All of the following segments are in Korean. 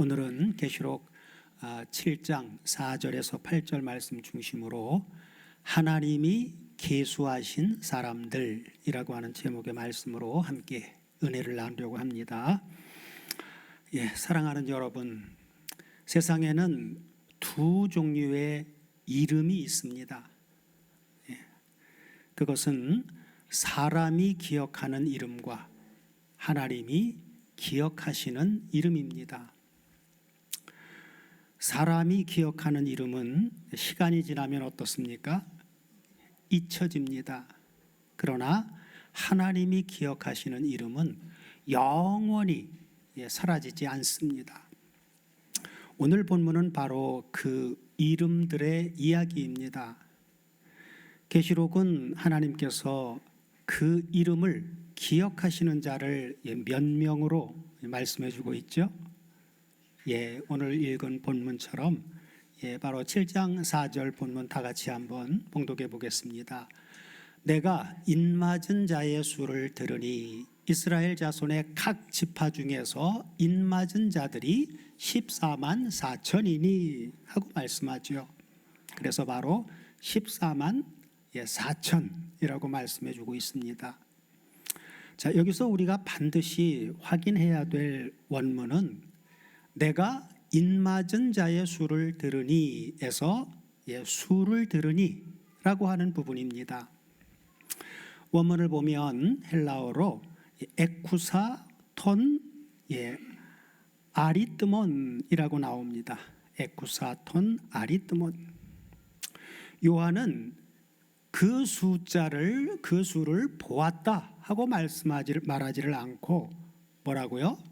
오늘은 계시록 7장 4절에서 8절 말씀 중심으로 하나님이 계수하신 사람들이라고 하는 제목의 말씀으로 함께 은혜를 나누려고 합니다. 사랑하는 여러분, 세상에는 두 종류의 이름이 있습니다. 그것은 사람이 기억하는 이름과 하나님이 기억하시는 이름입니다. 사람이 기억하는 이름은 시간이 지나면 어떻습니까? 잊혀집니다. 그러나 하나님이 기억하시는 이름은 영원히 사라지지 않습니다. 오늘 본문은 바로 그 이름들의 이야기입니다. 계시록은 하나님께서 그 이름을 기억하시는 자를 몇 명으로 말씀해 주고 있죠. 오늘 읽은 본문처럼 바로 7장 4절 본문 다 같이 한번 봉독해 보겠습니다. 내가 인맞은 자의 수를 들으니 이스라엘 자손의 각 지파 중에서 인맞은 자들이 14만 4천이니 하고 말씀하죠. 그래서 바로 14만 4천이라고 말씀해 주고 있습니다. 자, 여기서 우리가 반드시 확인해야 될 원문은 내가 인맞은 자의 수를 들으니에서 수를 들으니 라고 하는 부분입니다. 원문을 보면 헬라어로 에쿠사 톤 아리뜨몬이라고 나옵니다. 에쿠사 톤 아리뜨몬. 요한은 그 수를 보았다 하고 말하지를 않고 뭐라고요?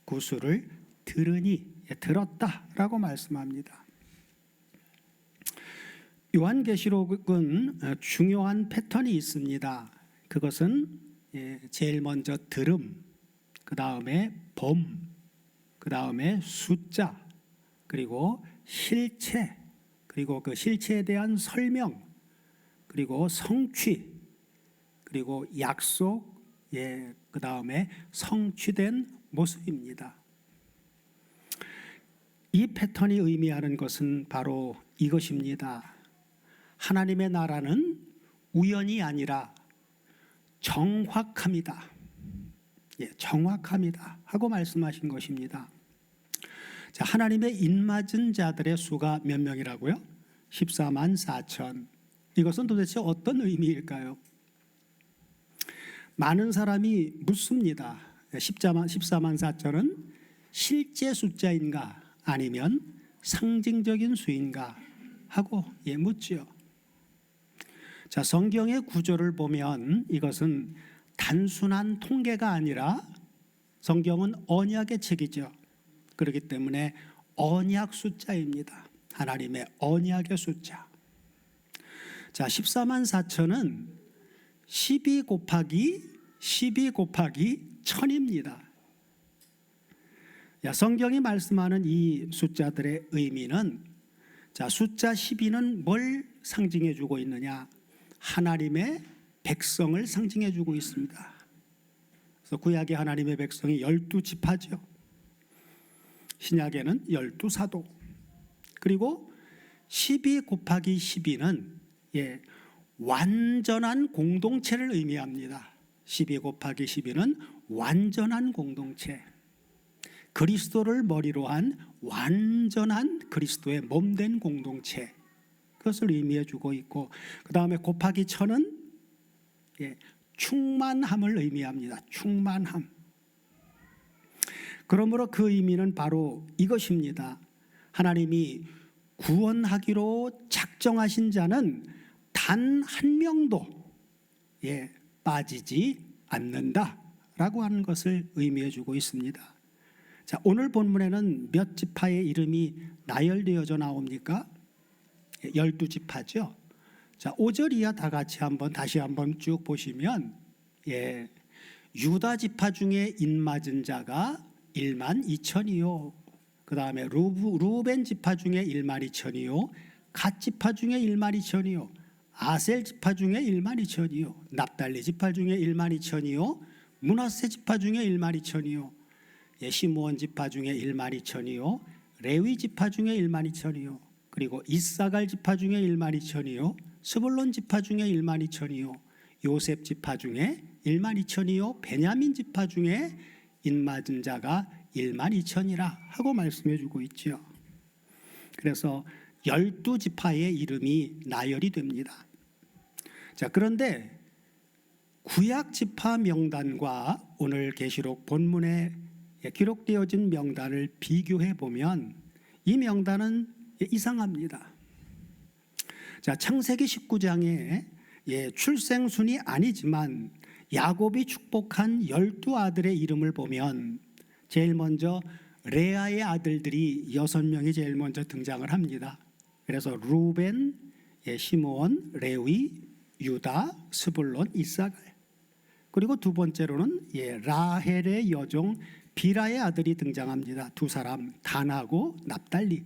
그 수를 들으니 들었다라고 말씀합니다. 요한계시록은 중요한 패턴이 있습니다. 그것은 제일 먼저 들음, 그 다음에 봄, 그 다음에 숫자, 그리고 실체, 그리고 그 실체에 대한 설명, 그리고 성취, 그리고 약속, 그 다음에 성취된 모습입니다. 이 패턴이 의미하는 것은 바로 이것입니다. 하나님의 나라는 우연이 아니라 정확합니다. 정확합니다 하고 말씀하신 것입니다. 자, 하나님의 인맞은 자들의 수가 몇 명이라고요? 14만 4천. 이것은 도대체 어떤 의미일까요? 많은 사람이 묻습니다. 14만 4천은 실제 숫자인가 아니면 상징적인 수인가 하고 묻지요. 자, 성경의 구조를 보면 이것은 단순한 통계가 아니라 성경은 언약의 책이죠. 그렇기 때문에 언약 숫자입니다. 하나님의 언약의 숫자. 자, 14만 4천은 12 곱하기 1000입니다. 성경이 말씀하는 이 숫자들의 의미는, 자, 숫자 12는 뭘 상징해 주고 있느냐? 하나님의 백성을 상징해 주고 있습니다. 그래서 구약의 하나님의 백성이 12지파죠. 신약에는 12사도. 그리고 12 곱하기 12는 완전한 공동체를 의미합니다. 12 곱하기 12는 완전한 공동체. 그리스도를 머리로 한 완전한 그리스도의 몸된 공동체, 그것을 의미해 주고 있고, 그 다음에 곱하기 1000은 충만함을 의미합니다. 충만함. 그러므로 그 의미는 바로 이것입니다. 하나님이 구원하기로 작정하신 자는 단 한 명도 빠지지 않는다라고 하는 것을 의미해 주고 있습니다. 자, 오늘 본문에는 몇 지파의 이름이 나열되어져 나옵니까? 12지파죠. 자, 5절 이하 다 같이 다시 한번 쭉 보시면 유다 지파 중에 인맞은 자가 1만 2천이요. 그 다음에 루벤 지파 중에 1만 2천이요. 갓 지파 중에 1만 2천이요. 아셀 지파 중에 1만 2천이요. 납달리 지파 중에 1만 2천이요. 므낫세 지파 중에 1만 2천이요. 시므온 지파 중에 1만 2천이요, 레위 지파 중에 1만 2천이요, 그리고 이사갈 지파 중에 1만 2천이요, 스불론 지파 중에 1만 2천이요, 요셉 지파 중에 1만 2천이요, 베냐민 지파 중에 인맞은 자가 1만 2천이라 하고 말씀해 주고 있죠. 그래서 12지파의 이름이 나열이 됩니다. 자, 그런데 구약 지파 명단과 오늘 계시록 본문에 기록되어진 명단을 비교해 보면 이 명단은 이상합니다. 자, 창세기 19장에 출생순이 아니지만 야곱이 축복한 12아들의 이름을 보면 제일 먼저 레아의 아들들이 6명이 제일 먼저 등장을 합니다. 그래서 루벤, 시므온, 레위, 유다, 스불론, 이사갈. 그리고 두 번째로는 라헬의 여종 비라의 아들이 등장합니다. 두 사람, 단하고 납달리.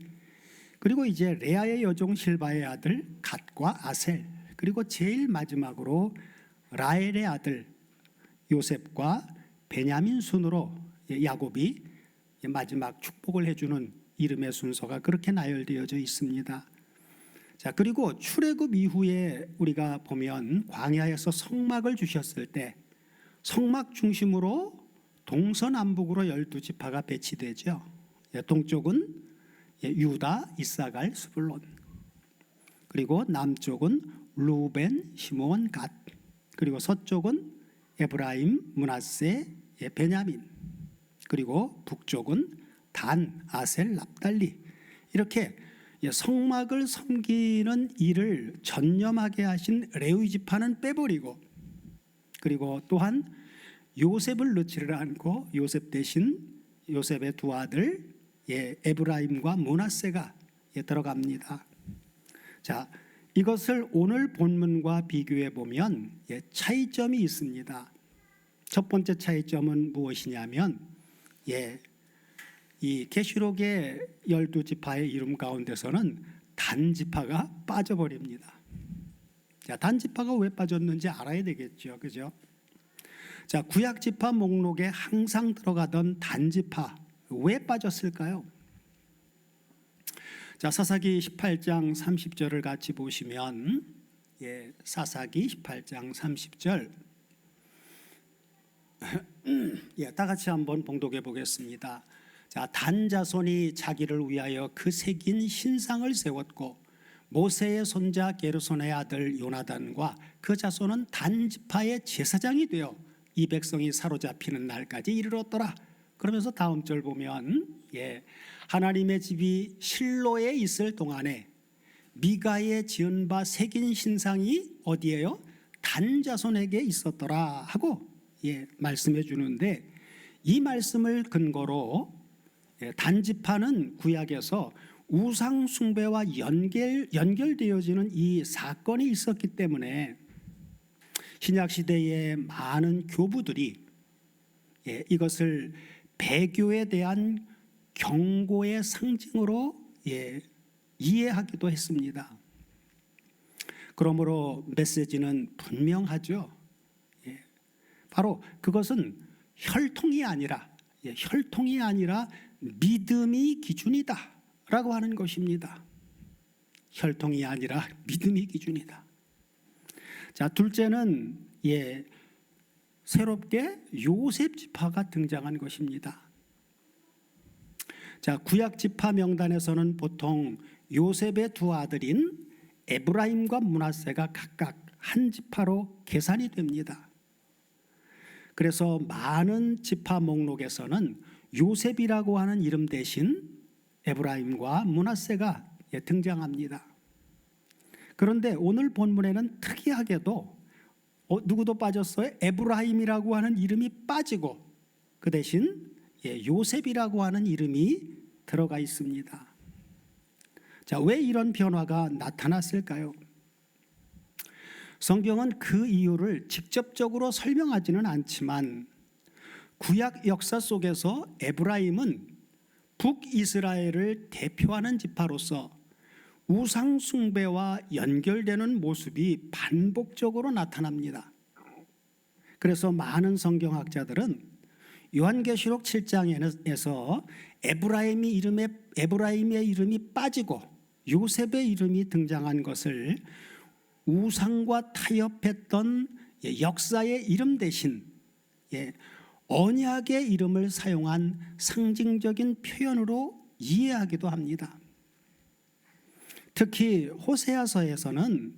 그리고 이제 레아의 여종 실바의 아들 갓과 아셀. 그리고 제일 마지막으로 라헬의 아들 요셉과 베냐민 순으로 야곱이 마지막 축복을 해주는 이름의 순서가 그렇게 나열되어져 있습니다. 자, 그리고 출애굽 이후에 우리가 보면 광야에서 성막을 주셨을 때 성막 중심으로 동서남북으로 12지파가 배치되죠. 동쪽은 유다, 이사갈, 스불론, 그리고 남쪽은 루벤, 시므온, 갓, 그리고 서쪽은 에브라임, 므낫세, 베냐민, 그리고 북쪽은 단, 아셀, 납달리. 이렇게 성막을 섬기는 일을 전념하게 하신 레위 지파는 빼버리고, 그리고 또한 요셉을 넣지를 않고 요셉 대신 요셉의 두 아들 에브라임과 므낫세가 들어갑니다. 자, 이것을 오늘 본문과 비교해 보면 차이점이 있습니다. 첫 번째 차이점은 무엇이냐면 이 계시록의 12지파의 이름 가운데서는 단지파가 빠져버립니다. 자, 단지파가 왜 빠졌는지 알아야 되겠죠. 그죠? 자, 구약지파 목록에 항상 들어가던 단지파 왜 빠졌을까요? 자, 사사기 18장 30절을 같이 보시면 사사기 18장 30절 다 같이 한번 봉독해 보겠습니다. 자, 단 자손이 자기를 위하여 그 새긴 신상을 세웠고 모세의 손자 게르손의 아들 요나단과 그 자손은 단 지파의 제사장이 되어 이 백성이 사로잡히는 날까지 이르렀더라. 그러면서 다음 절 보면 하나님의 집이 실로에 있을 동안에 미가의 지은 바 새긴 신상이 어디에요? 단 자손에게 있었더라 하고 말씀해 주는데, 이 말씀을 근거로 단지파는 구약에서 우상 숭배와 연결되어지는 이 사건이 있었기 때문에 신약 시대의 많은 교부들이 이것을 배교에 대한 경고의 상징으로 이해하기도 했습니다. 그러므로 메시지는 분명하죠. 바로 그것은 혈통이 아니라 믿음이 기준이다라고 하는 것입니다. 혈통이 아니라 믿음이 기준이다. 자, 둘째는 새롭게 요셉 지파가 등장한 것입니다. 자, 구약 지파 명단에서는 보통 요셉의 두 아들인 에브라임과 므낫세가 각각 한 지파로 계산이 됩니다. 그래서 많은 지파 목록에서는 요셉이라고 하는 이름 대신 에브라임과 므낫세가 등장합니다. 그런데 오늘 본문에는 특이하게도 누구도 빠졌어요? 에브라임이라고 하는 이름이 빠지고 그 대신 요셉이라고 하는 이름이 들어가 있습니다. 자, 왜 이런 변화가 나타났을까요? 성경은 그 이유를 직접적으로 설명하지는 않지만 구약 역사 속에서 에브라임은 북이스라엘을 대표하는 지파로서 우상 숭배와 연결되는 모습이 반복적으로 나타납니다. 그래서 많은 성경학자들은 요한계시록 7장에서 에브라임의 이름이 빠지고 요셉의 이름이 등장한 것을 우상과 타협했던 역사의 이름 대신 언약의 이름을 사용한 상징적인 표현으로 이해하기도 합니다. 특히 호세아서에서는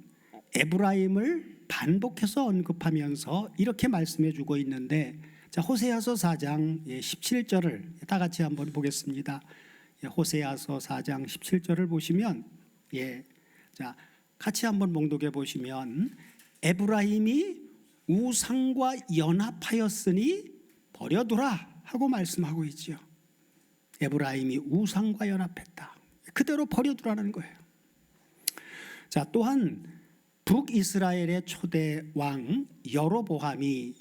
에브라임을 반복해서 언급하면서 이렇게 말씀해 주고 있는데, 자, 호세아서 4장 17절을 다 같이 한번 보겠습니다. 호세아서 4장 17절을 보시면, 자, 같이 한번 봉독해 보시면, 에브라임이 우상과 연합하였으니 버려두라 하고 말씀하고 있죠. 에브라임이 우상과 연합했다. 그대로 버려두라는 거예요. 자, 또한 북이스라엘의 초대 왕 여로보암이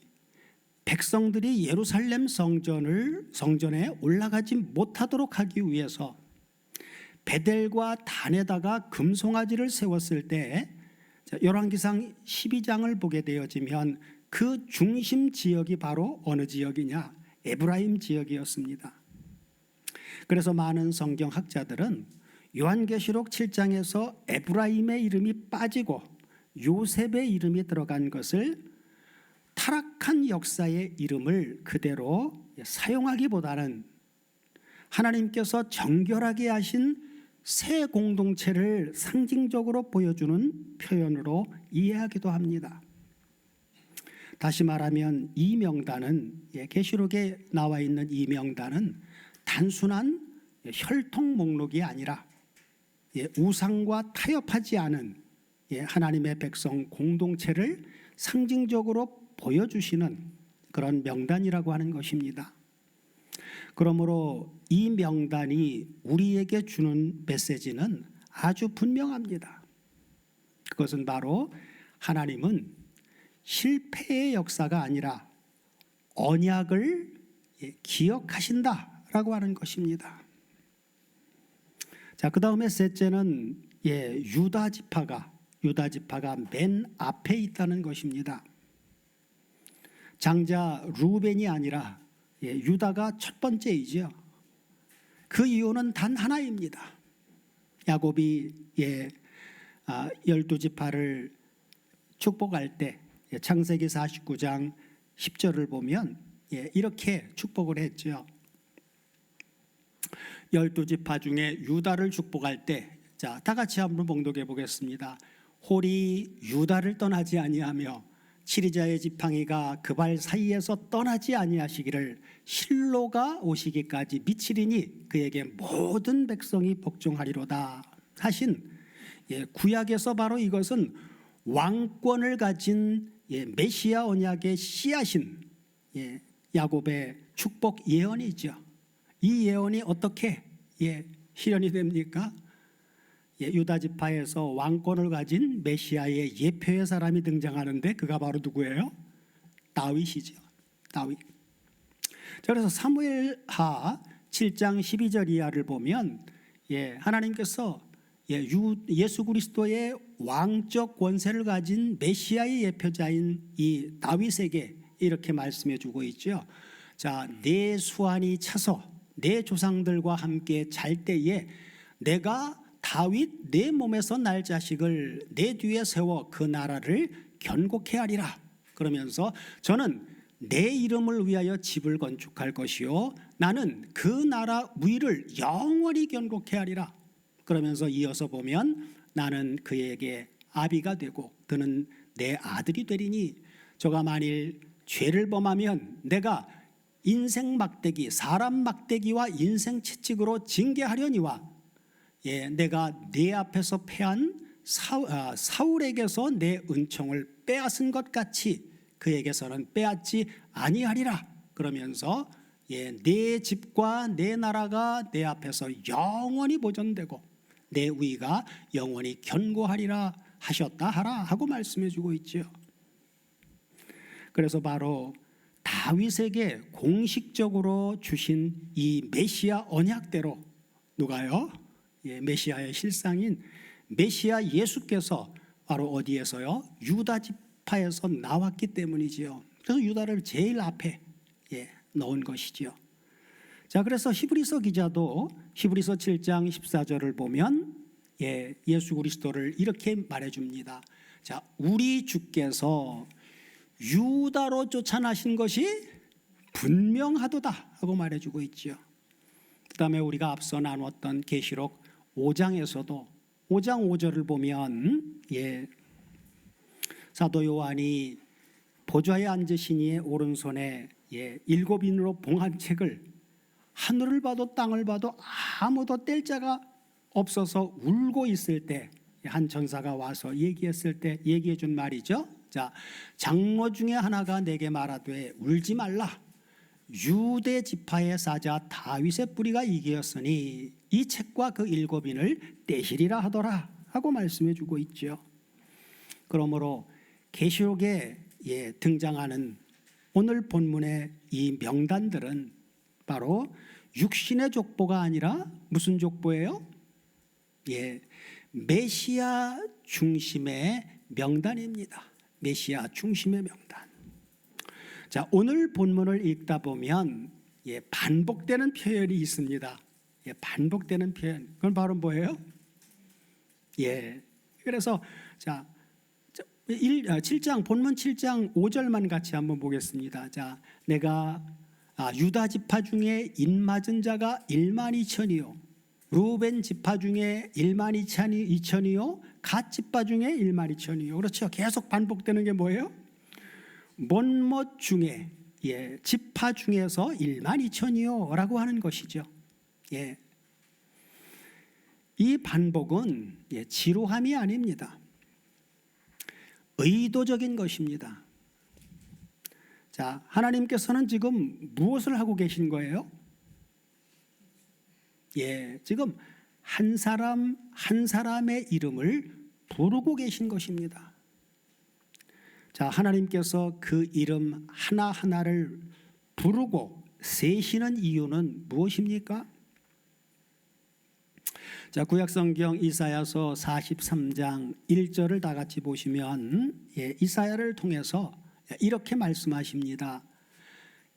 백성들이 예루살렘 성전에 올라가지 못하도록 하기 위해서 베델과 단에다가 금송아지를 세웠을 때, 열왕기상 12장을 보게 되어지면 그 중심 지역이 바로 어느 지역이냐? 에브라임 지역이었습니다. 그래서 많은 성경학자들은 요한계시록 7장에서 에브라임의 이름이 빠지고 요셉의 이름이 들어간 것을 타락한 역사의 이름을 그대로 사용하기보다는 하나님께서 정결하게 하신 새 공동체를 상징적으로 보여주는 표현으로 이해하기도 합니다. 다시 말하면 이 명단은, 계시록에 나와 있는 이 명단은 단순한 혈통 목록이 아니라 우상과 타협하지 않은 하나님의 백성 공동체를 상징적으로 보여주시는 그런 명단이라고 하는 것입니다. 그러므로 이 명단이 우리에게 주는 메시지는 아주 분명합니다. 그것은 바로 하나님은 실패의 역사가 아니라 언약을 기억하신다라고 하는 것입니다. 자, 그 다음에 셋째는 유다 지파가 맨 앞에 있다는 것입니다. 장자 루벤이 아니라 유다가 첫 번째이죠. 그 이유는 단 하나입니다. 야곱이 12지파를 축복할 때 창세기 49장 10절을 보면 이렇게 축복을 했죠. 12지파 중에 유다를 축복할 때, 자, 다 같이 한번 봉독해 보겠습니다. 홀이 유다를 떠나지 아니하며 치리자의 지팡이가 그 발 사이에서 떠나지 아니하시기를 실로가 오시기까지 미치리니 그에게 모든 백성이 복종하리로다 하신, 구약에서 바로 이것은 왕권을 가진 메시아 언약의 씨앗인 야곱의 축복 예언이죠. 이 예언이 어떻게 실현이 됩니까? 유다 지파에서 왕권을 가진 메시아의 예표의 사람이 등장하는데 그가 바로 누구예요? 다윗이죠. 다윗. 자, 그래서 사무엘하 7장 12절 이하를 보면 하나님께서 예수 그리스도의 왕적 권세를 가진 메시아의 예표자인 이 다윗에게 이렇게 말씀해 주고 있죠. 자, 내 수완이 차서 내 조상들과 함께 잘 때에 내가 다윗 내 몸에서 날 자식을 내 뒤에 세워 그 나라를 견고케 하리라. 그러면서 저는 내 이름을 위하여 집을 건축할 것이요 나는 그 나라 위를 영원히 견고케 하리라. 그러면서 이어서 보면 나는 그에게 아비가 되고 그는 내 아들이 되리니 저가 만일 죄를 범하면 내가 인생 막대기, 사람 막대기와 인생 채찍으로 징계하려니와 내가 네 앞에서 패한 사울에게서 내 은총을 빼앗은 것 같이 그에게서는 빼앗지 아니하리라. 그러면서 내 집과 내 나라가 내 앞에서 영원히 보존되고 내 위가 영원히 견고하리라 하셨다 하라 하고 말씀해 주고 있죠. 그래서 바로 다윗에게 공식적으로 주신 이 메시아 언약대로 누가요? 메시아의 실상인 메시아 예수께서 바로 어디에서요? 유다 지파에서 나왔기 때문이지요. 그래서 유다를 제일 앞에 넣은 것이지요. 자, 그래서 히브리서 기자도 히브리서 7장 14절을 보면 예수 그리스도를 이렇게 말해줍니다. 자, 우리 주께서 유다로 쫓아나신 것이 분명하도다 하고 말해주고 있지요. 그 다음에 우리가 앞서 나눴던 계시록 5장에서도 5장 5절을 보면 사도 요한이 보좌에 앉으신 이의 오른손에 7인으로 봉한 책을 하늘을 봐도 땅을 봐도 아무도 뗄 자가 없어서 울고 있을 때 한 전사가 와서 얘기했을 때 얘기해 준 말이죠. 자, 장로 중에 하나가 내게 말하되 울지 말라. 유대 지파의 사자 다윗의 뿌리가 이기었으니 이 책과 그 7인을 떼시리라 하더라 하고 말씀해 주고 있죠. 그러므로 계시록에 등장하는 오늘 본문의 이 명단들은 바로 육신의 족보가 아니라 무슨 족보예요? 메시아 중심의 명단입니다. 메시아 중심의 명단. 자, 오늘 본문을 읽다 보면 반복되는 표현이 있습니다. 반복되는 표현. 그건 바로 뭐예요? 그래서 자, 7장 본문 7장 5절만 같이 한번 보겠습니다. 자, 내가 유다 지파 중에 인맞은 자가 12,000이요 루벤 지파 중에 12,000이요 갓 지파 중에 12,000이요. 그렇죠. 계속 반복되는 게 뭐예요? 못못 중에 지파 중에서 12,000이요 라고 하는 것이죠. 이 반복은 지루함이 아닙니다. 의도적인 것입니다. 자, 하나님께서는 지금 무엇을 하고 계신 거예요? 지금 한 사람 한 사람의 이름을 부르고 계신 것입니다. 자, 하나님께서 그 이름 하나하나를 부르고 세시는 이유는 무엇입니까? 자, 구약성경 이사야서 43장 1절을 다 같이 보시면 이사야를 통해서 이렇게 말씀하십니다.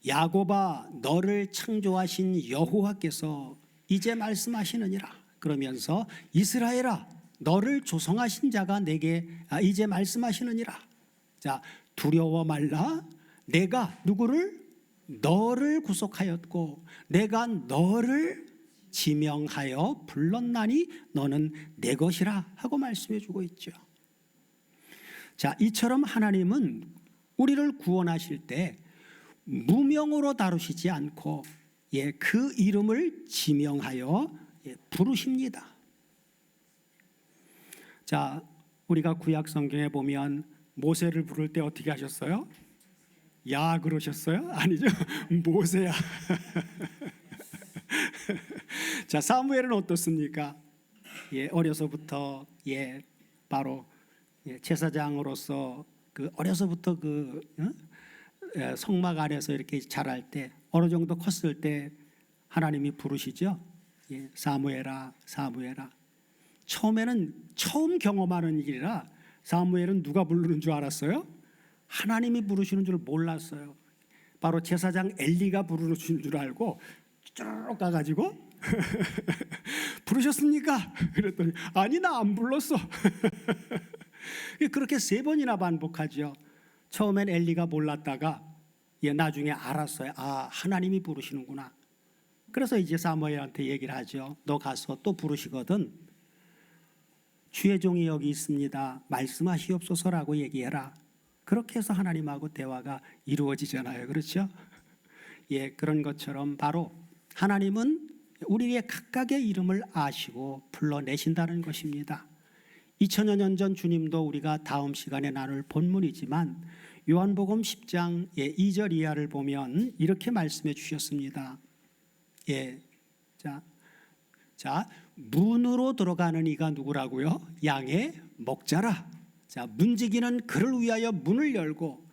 야곱아, 너를 창조하신 여호와께서 이제 말씀하시느니라. 그러면서 이스라엘아, 너를 조성하신 자가 내게 이제 말씀하시느니라. 자, 두려워 말라. 내가 누구를? 너를 구속하였고 내가 너를 지명하여 불렀나니 너는 내 것이라 하고 말씀해 주고 있죠. 자, 이처럼 하나님은 우리를 구원하실 때 무명으로 다루시지 않고 그 이름을 지명하여 부르십니다. 자, 우리가 구약 성경에 보면 모세를 부를 때 어떻게 하셨어요? 야 그러셨어요? 아니죠. 모세야. 자, 사무엘은 어떻습니까? 어려서부터 바로 제사장으로서 그 어려서부터 그 성막 아래서 이렇게 자랄 때 어느 정도 컸을 때 하나님이 부르시죠. 사무엘아, 사무엘아. 처음에는 처음 경험하는 일이라 사무엘은 누가 부르는 줄 알았어요? 하나님이 부르시는 줄 몰랐어요. 바로 제사장 엘리가 부르시는 줄 알고 쭉 가가지고 부르셨습니까? 그랬더니 아니 나 안 불렀어. 그렇게 3번이나 반복하죠. 처음엔 엘리가 몰랐다가 나중에 알았어요. 아, 하나님이 부르시는구나. 그래서 이제 사무엘한테 얘기를 하죠. 너 가서 또 부르시거든 주의 종이 여기 있습니다. 말씀하시옵소서라고 얘기해라. 그렇게 해서 하나님하고 대화가 이루어지잖아요. 그렇죠? 그런 것처럼 바로 하나님은 우리의 각각의 이름을 아시고 불러내신다는 것입니다. 2000여 년 전 주님도 우리가 다음 시간에 나눌 본문이지만 요한복음 10장 2절 이하를 보면 이렇게 말씀해 주셨습니다. 자, 문으로 들어가는 이가 누구라고요? 양의 목자라. 자, 문지기는 그를 위하여 문을 열고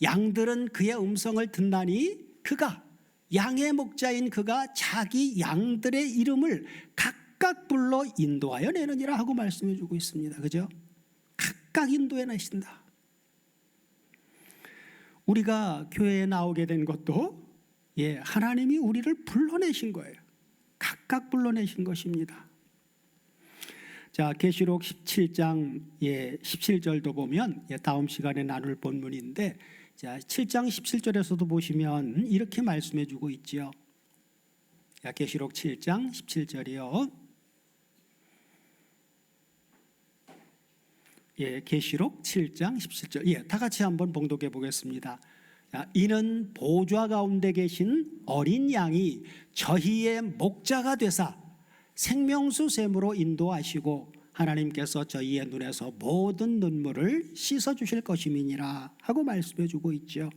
양들은 그의 음성을 듣나니 그가 양의 목자인 그가 자기 양들의 이름을 각각 불러 인도하여 내느니라 하고 말씀해 주고 있습니다. 그죠? 각각 인도해 내신다. 우리가 교회에 나오게 된 것도 예, 하나님이 우리를 불러내신 거예요. 각각 불러내신 것입니다. 자, 계시록 17장 17절도 보면 다음 시간에 나눌 본문인데, 자, 7장 17절에서도 보시면 이렇게 말씀해 주고 있지요. 계시록 7장 17절이요. 계시록 7장 17절. 다 같이 한번 봉독해 보겠습니다. 이는 보좌 가운데 계신 어린 양이 저희의 목자가 되사 생명수 샘으로 인도하시고 하나님께서 저희의 눈에서 모든 눈물을 씻어 주실 것임이니라 하고 말씀해 주고 있죠.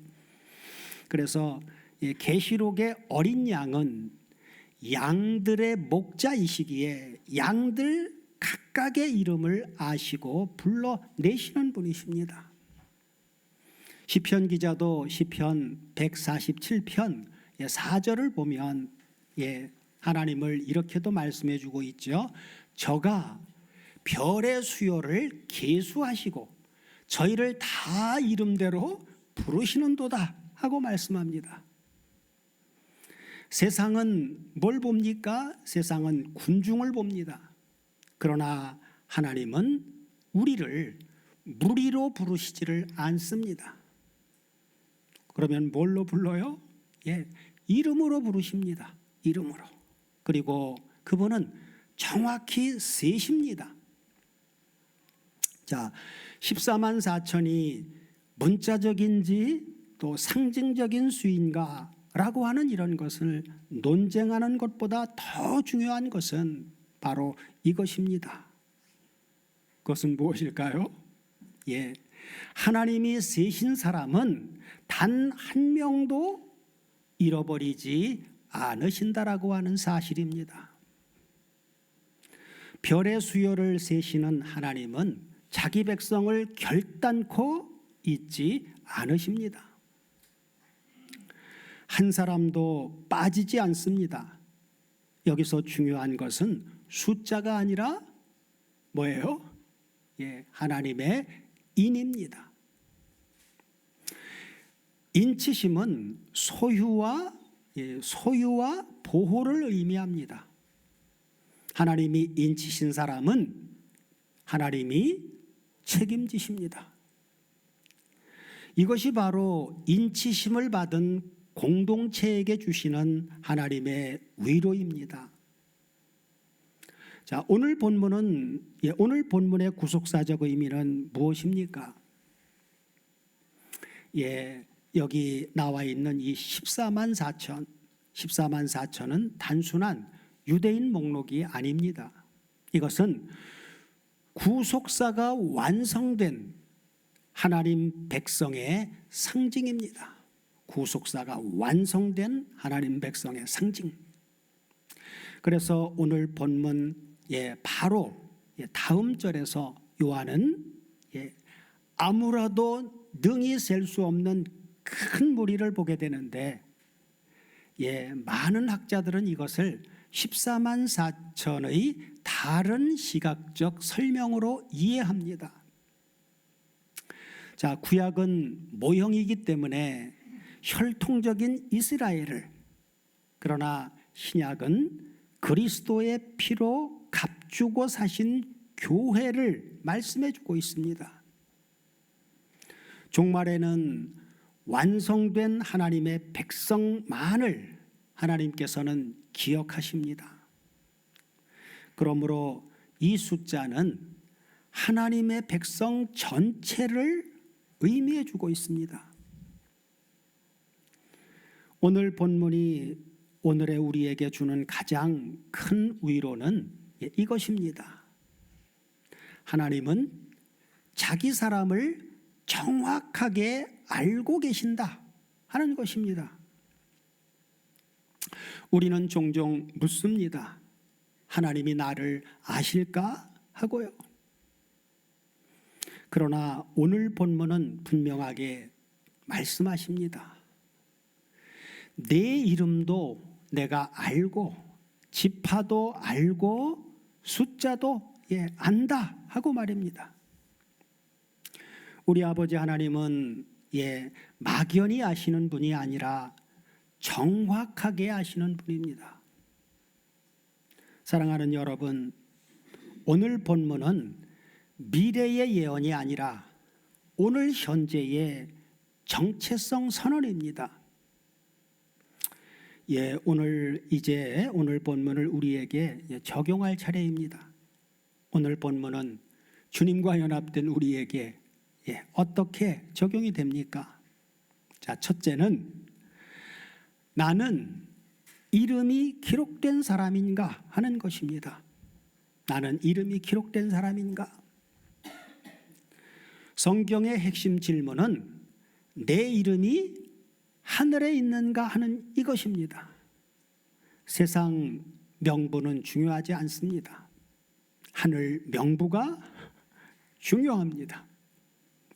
그래서 계시록의 어린 양은 양들의 목자이시기에 양들 각각의 이름을 아시고 불러내시는 분이십니다. 시편 기자도 시편 147편 4절을 보면 하나님을 이렇게도 말씀해 주고 있죠. 저가 별의 수요를 계수하시고 저희를 다 이름대로 부르시는도다 하고 말씀합니다. 세상은 뭘 봅니까? 세상은 군중을 봅니다. 그러나 하나님은 우리를 무리로 부르시지를 않습니다. 그러면 뭘로 불러요? 이름으로 부르십니다. 이름으로. 그리고 그분은 정확히 세십니다. 자, 14만 4천이 문자적인지 또 상징적인 수인가 라고 하는 이런 것을 논쟁하는 것보다 더 중요한 것은 바로 이것입니다. 그것은 무엇일까요? 하나님이 세신 사람은 단 한 명도 잃어버리지 않으신다라고 하는 사실입니다. 별의 수요를 세시는 하나님은 자기 백성을 결단코 잊지 않으십니다. 한 사람도 빠지지 않습니다. 여기서 중요한 것은 숫자가 아니라 뭐예요? 하나님의 인입니다. 인치심은 소유와 보호를 의미합니다. 하나님이 인치신 사람은 하나님이 책임지십니다. 이것이 바로 인치심을 받은 공동체에게 주시는 하나님의 위로입니다. 자, 오늘 본문의 구속사적 의미는 무엇입니까? 여기 나와 있는 이 14만 4천은 단순한 유대인 목록이 아닙니다. 이것은 구속사가 완성된 하나님 백성의 상징입니다. 구속사가 완성된 하나님 백성의 상징. 그래서 오늘 본문 바로 다음 절에서 요한은 아무라도 능히 셀 수 없는 큰 무리를 보게 되는데 많은 학자들은 이것을 14만 4천의 다른 시각적 설명으로 이해합니다. 자, 구약은 모형이기 때문에 혈통적인 이스라엘을, 그러나 신약은 그리스도의 피로 값주고 사신 교회를 말씀해 주고 있습니다. 종말에는 완성된 하나님의 백성만을 하나님께서는 기억하십니다. 그러므로 이 숫자는 하나님의 백성 전체를 의미해 주고 있습니다. 오늘 본문이 오늘의 우리에게 주는 가장 큰 위로는 이것입니다. 하나님은 자기 사람을 정확하게 알고 계신다 하는 것입니다. 우리는 종종 묻습니다. 하나님이 나를 아실까 하고요. 그러나 오늘 본문은 분명하게 말씀하십니다. 내 이름도 내가 알고 지파도 알고 숫자도 안다 하고 말입니다. 우리 아버지 하나님은 막연히 아시는 분이 아니라 정확하게 아시는 분입니다. 사랑하는 여러분, 오늘 본문은 미래의 예언이 아니라 오늘 현재의 정체성 선언입니다. 오늘 본문을 우리에게 적용할 차례입니다. 오늘 본문은 주님과 연합된 우리에게 어떻게 적용이 됩니까? 자, 첫째는 나는 이름이 기록된 사람인가 하는 것입니다. 나는 이름이 기록된 사람인가? 성경의 핵심 질문은 내 이름이 하늘에 있는가 하는 이것입니다. 세상 명부는 중요하지 않습니다. 하늘 명부가 중요합니다.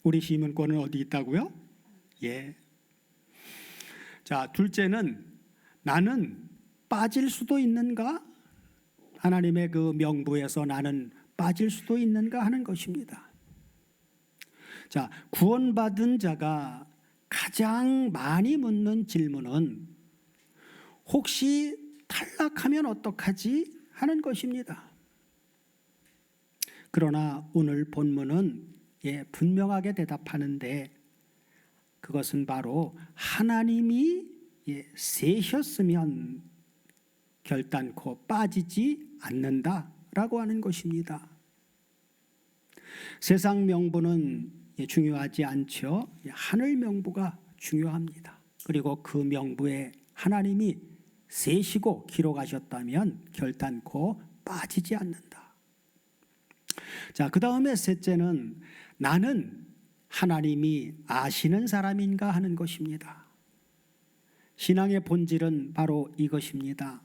우리 시민권은 어디 있다고요? 자, 둘째는 나는 빠질 수도 있는가? 하나님의 그 명부에서 나는 빠질 수도 있는가 하는 것입니다. 자, 구원받은 자가 가장 많이 묻는 질문은 혹시 탈락하면 어떡하지? 하는 것입니다. 그러나 오늘 본문은 분명하게 대답하는데 그것은 바로 하나님이 세셨으면 결단코 빠지지 않는다라고 하는 것입니다. 세상 명부는 중요하지 않죠. 하늘 명부가 중요합니다. 그리고 그 명부에 하나님이 세시고 기록하셨다면 결단코 빠지지 않는다. 자, 그 다음에 셋째는 나는 하나님이 아시는 사람인가 하는 것입니다. 신앙의 본질은 바로 이것입니다.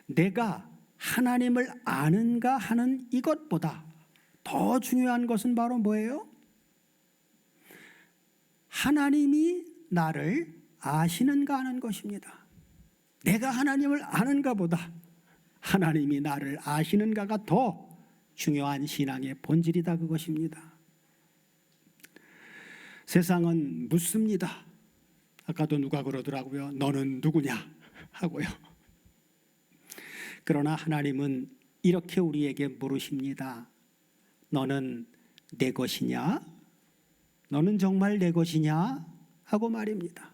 내가 하나님을 아는가 하는 이것보다 더 중요한 것은 바로 뭐예요? 하나님이 나를 아시는가 하는 것입니다. 내가 하나님을 아는가 보다 하나님이 나를 아시는가가 더 중요한 신앙의 본질이다, 그것입니다. 세상은 묻습니다. 아까도 누가 그러더라고요. 너는 누구냐 하고요. 그러나 하나님은 이렇게 우리에게 물으십니다. 너는 내 것이냐? 너는 정말 내 것이냐? 하고 말입니다.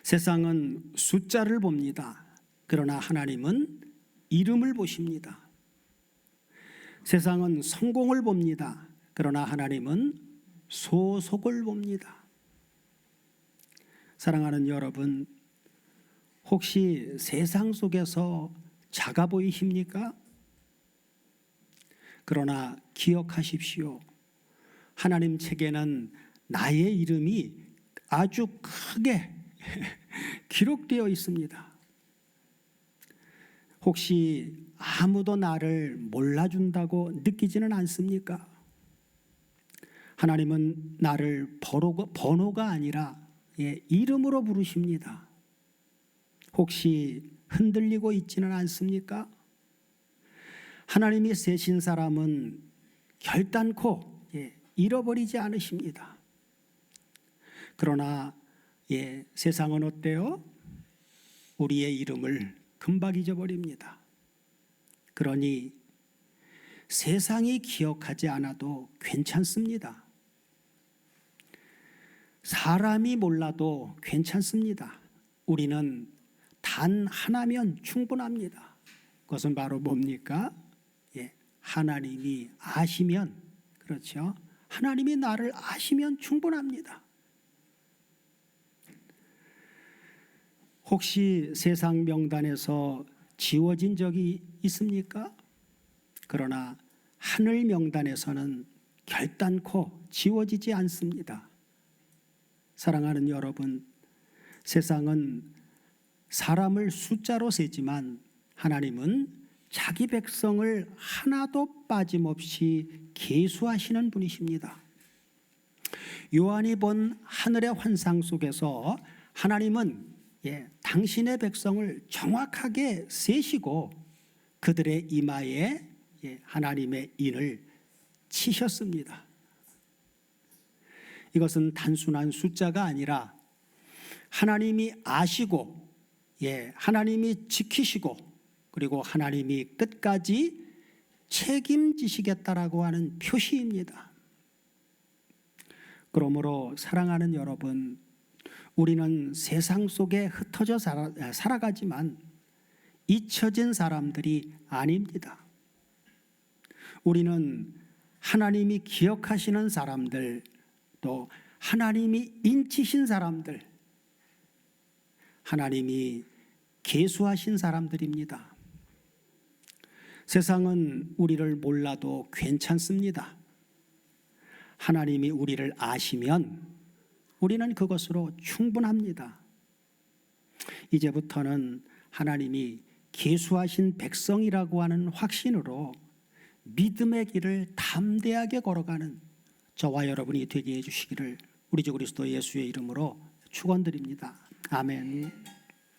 세상은 숫자를 봅니다. 그러나 하나님은 이름을 보십니다. 세상은 성공을 봅니다. 그러나 하나님은 소속을 봅니다. 사랑하는 여러분, 혹시 세상 속에서 작아 보이십니까? 그러나 기억하십시오. 하나님 책에는 나의 이름이 아주 크게 기록되어 있습니다. 혹시 아무도 나를 몰라준다고 느끼지는 않습니까? 하나님은 나를 번호가 아니라 이름으로 부르십니다. 혹시 흔들리고 있지는 않습니까? 하나님이 세신 사람은 결단코 잃어버리지 않으십니다. 그러나 세상은 어때요? 우리의 이름을 금방 잊어버립니다. 그러니 세상이 기억하지 않아도 괜찮습니다. 사람이 몰라도 괜찮습니다. 우리는 단 하나면 충분합니다. 그것은 바로 뭡니까? 하나님이 아시면, 그렇죠? 하나님이 나를 아시면 충분합니다. 혹시 세상 명단에서 지워진 적이 있습니까? 그러나 하늘 명단에서는 결단코 지워지지 않습니다. 사랑하는 여러분, 세상은 사람을 숫자로 세지만 하나님은 자기 백성을 하나도 빠짐없이 계수하시는 분이십니다. 요한이 본 하늘의 환상 속에서 하나님은 당신의 백성을 정확하게 세시고 그들의 이마에 하나님의 인을 치셨습니다. 이것은 단순한 숫자가 아니라 하나님이 아시고, 하나님이 지키시고, 그리고 하나님이 끝까지 책임지시겠다라고 하는 표시입니다. 그러므로 사랑하는 여러분, 우리는 세상 속에 흩어져 살아가지만 잊혀진 사람들이 아닙니다. 우리는 하나님이 기억하시는 사람들, 또 하나님이 인치신 사람들, 하나님이 계수하신 사람들입니다. 세상은 우리를 몰라도 괜찮습니다. 하나님이 우리를 아시면 우리는 그것으로 충분합니다. 이제부터는 하나님이 계수하신 백성이라고 하는 확신으로 믿음의 길을 담대하게 걸어가는 저와 여러분이 되게 해주시기를 우리 주 그리스도 예수의 이름으로 축원드립니다. 아멘.